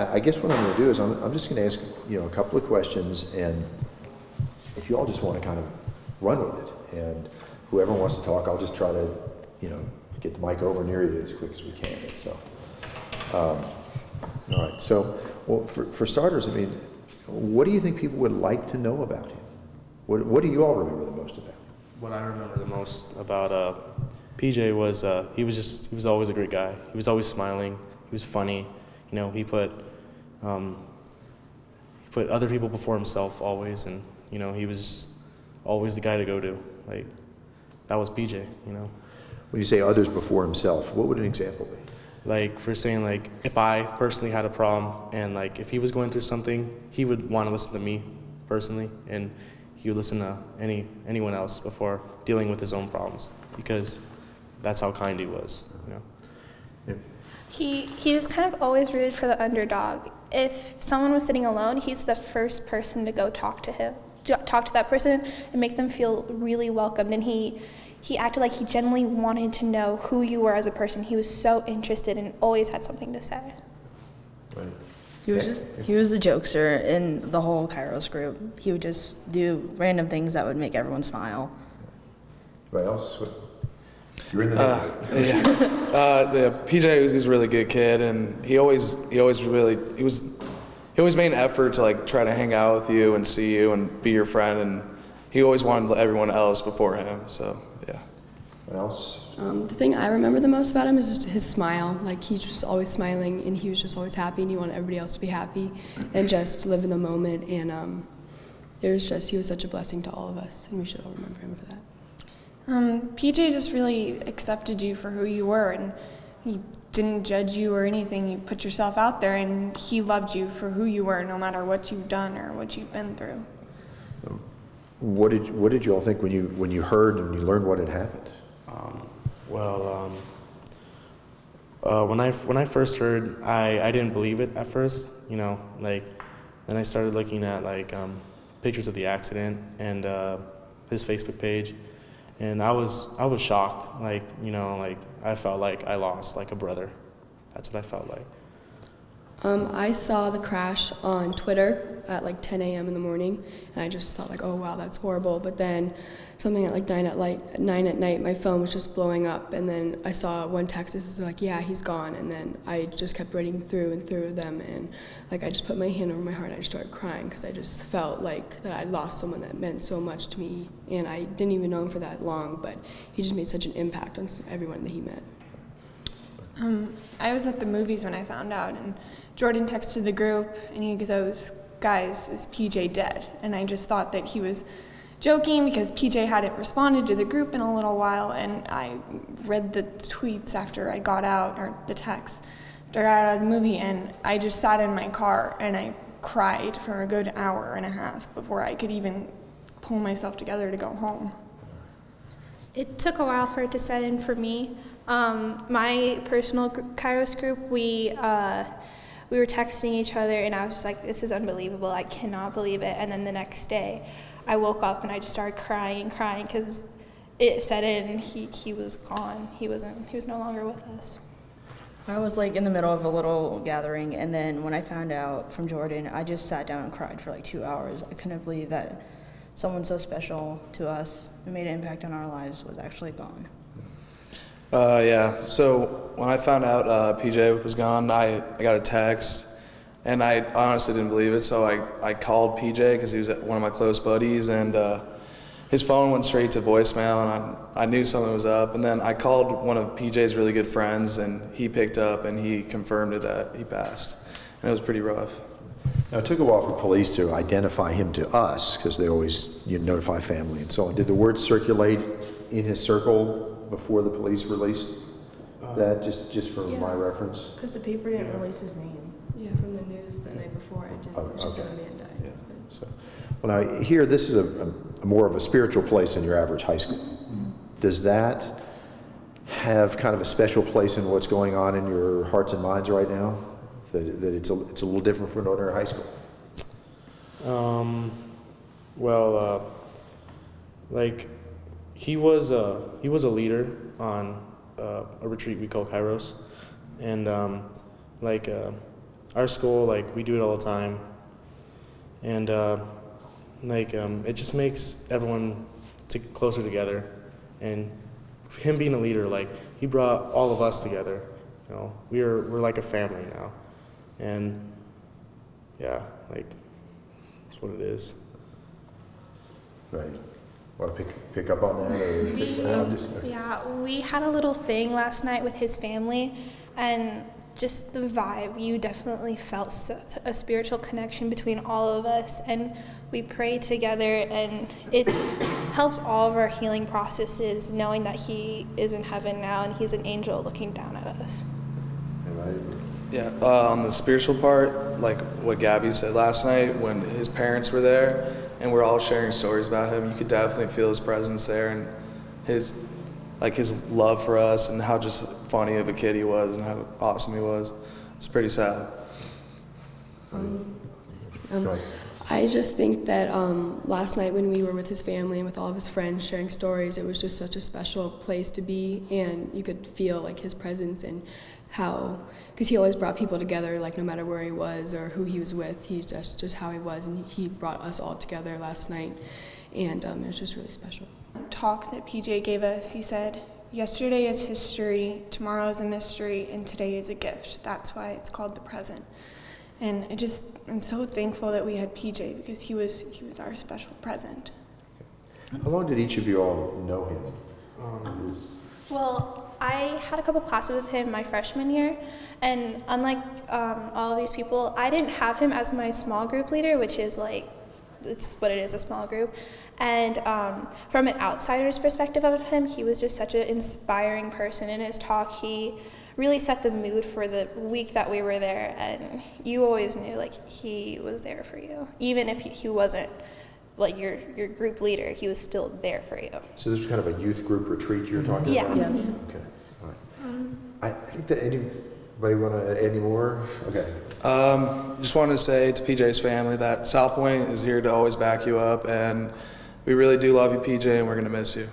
I guess what I'm going to do is I'm just going to ask a couple of questions, and if you all just want to kind of run with it, and whoever wants to talk, I'll just try to get the mic over near you as quick as we can. So, all right. So, well, for starters, I mean, what do you think people would like to know about him? What do you all remember the most about him? What I remember the most about PJ was he was always a great guy. He was always smiling. He was funny. He put other people before himself always, and he was always the guy to go to. Like, that was PJ. When you say others before himself, what would an example be? Like, for saying, like, if I personally had a problem and, like, if he was going through something, he would want to listen to me personally, and he would listen to anyone else before dealing with his own problems, because that's how kind he was. Yeah. He just kind of always rooted for the underdog. If someone was sitting alone, he's the first person to go talk to that person and make them feel really welcomed. And he acted like he genuinely wanted to know who you were as a person. He was so interested and always had something to say. Right. He was the jokester in the whole Kairos group. He would just do random things that would make everyone smile. Anybody else? You're in the PJ was a really good kid, and he always made an effort to like try to hang out with you and see you and be your friend, and he always wanted everyone else before him. So yeah. What else? The thing I remember the most about him is just his smile. Like, he's just always smiling, and he was just always happy, and he wanted everybody else to be happy and just live in the moment. And he was such a blessing to all of us, and we should all remember him for that. PJ just really accepted you for who you were, and he didn't judge you or anything. You put yourself out there, and he loved you for who you were, no matter what you've done or what you've been through. What did you all think when you heard and you learned what had happened? When I first heard, I didn't believe it at first. Then I started looking at pictures of the accident and his Facebook page. And I was shocked, I felt like I lost a brother. That's what I felt like. I saw the crash on Twitter at 10 a.m. in the morning, and I just thought oh wow, that's horrible. But then something at 9 at night, my phone was just blowing up, and then I saw one text that was yeah, he's gone. And then I just kept reading through and through them, and I just put my hand over my heart and I just started crying, because I just felt that I'd lost someone that meant so much to me, and I didn't even know him for that long, but he just made such an impact on everyone that he met. I was at the movies when I found out, and Jordan texted the group, and he goes, "Guys, is PJ dead?" And I just thought that he was joking, because PJ hadn't responded to the group in a little while, and I read the tweets after I got out, or the text after I got out of the movie, and I just sat in my car and I cried for a good hour and a half before I could even pull myself together to go home. It took a while for it to set in for me. My personal Kairos group, we were texting each other, and I was just like, this is unbelievable, I cannot believe it. And then the next day, I woke up and I just started crying, because it set in, he was gone. He was no longer with us. I was in the middle of a little gathering, and then when I found out from Jordan, I just sat down and cried for 2 hours. I couldn't believe that someone so special to us and made an impact on our lives was actually gone. Yeah, so when I found out PJ was gone, I got a text, and I honestly didn't believe it, so I called PJ, because he was one of my close buddies, and his phone went straight to voicemail, and I knew something was up. And then I called one of PJ's really good friends, and he picked up, and he confirmed that he passed, and it was pretty rough. Now, it took a while for police to identify him to us, because they always notify family and so on. Did the word circulate in his circle before the police released that, just for my reference? Because the paper didn't release his name. Yeah, from the news the night before it did. Just that a man died. Yeah. So, well, now here, this is a more of a spiritual place than your average high school. Does that have kind of a special place in what's going on in your hearts and minds right now? That it's a little different from an ordinary high school? He was a leader on a retreat we call Kairos, and our school, like, we do it all the time. And it just makes everyone closer together. And him being a leader, like, he brought all of us together. You know, we're like a family now. And yeah, like, that's what it is. Right. Want to pick up on that? Or Yeah, we had a little thing last night with his family, and just the vibe, you definitely felt a spiritual connection between all of us, and we prayed together, and it helps all of our healing processes, knowing that he is in heaven now and he's an angel looking down at us. Yeah, on the spiritual part, like what Gabby said last night, when his parents were there and we're all sharing stories about him, you could definitely feel his presence there, and his love for us, and how just funny of a kid he was and how awesome he was. It's pretty sad. I just think that last night when we were with his family and with all of his friends sharing stories, it was just such a special place to be, and you could feel like his presence and how, because he always brought people together, like no matter where he was or who he was with, that's just how he was, and he brought us all together last night, and it was just really special. Talk that PJ gave us, he said, yesterday is history, tomorrow is a mystery, and today is a gift. That's why it's called the present. And I'm so thankful that we had PJ, because he was our special present. How long did each of you all know him? Well, I had a couple classes with him my freshman year, and unlike all of these people, I didn't have him as my small group leader, which is like, it's what it is, a small group. And from an outsider's perspective of him, he was just such an inspiring person. In his talk, he really set the mood for the week that we were there, and you always knew like he was there for you. Even if he wasn't like your group leader, he was still there for you. So this was kind of a youth group retreat you're talking about? Yeah. Yes. Okay, all right. I think that anybody want to add any more? Okay. Just wanted to say to PJ's family that South Point is here to always back you up, and we really do love you, PJ, and we're going to miss you.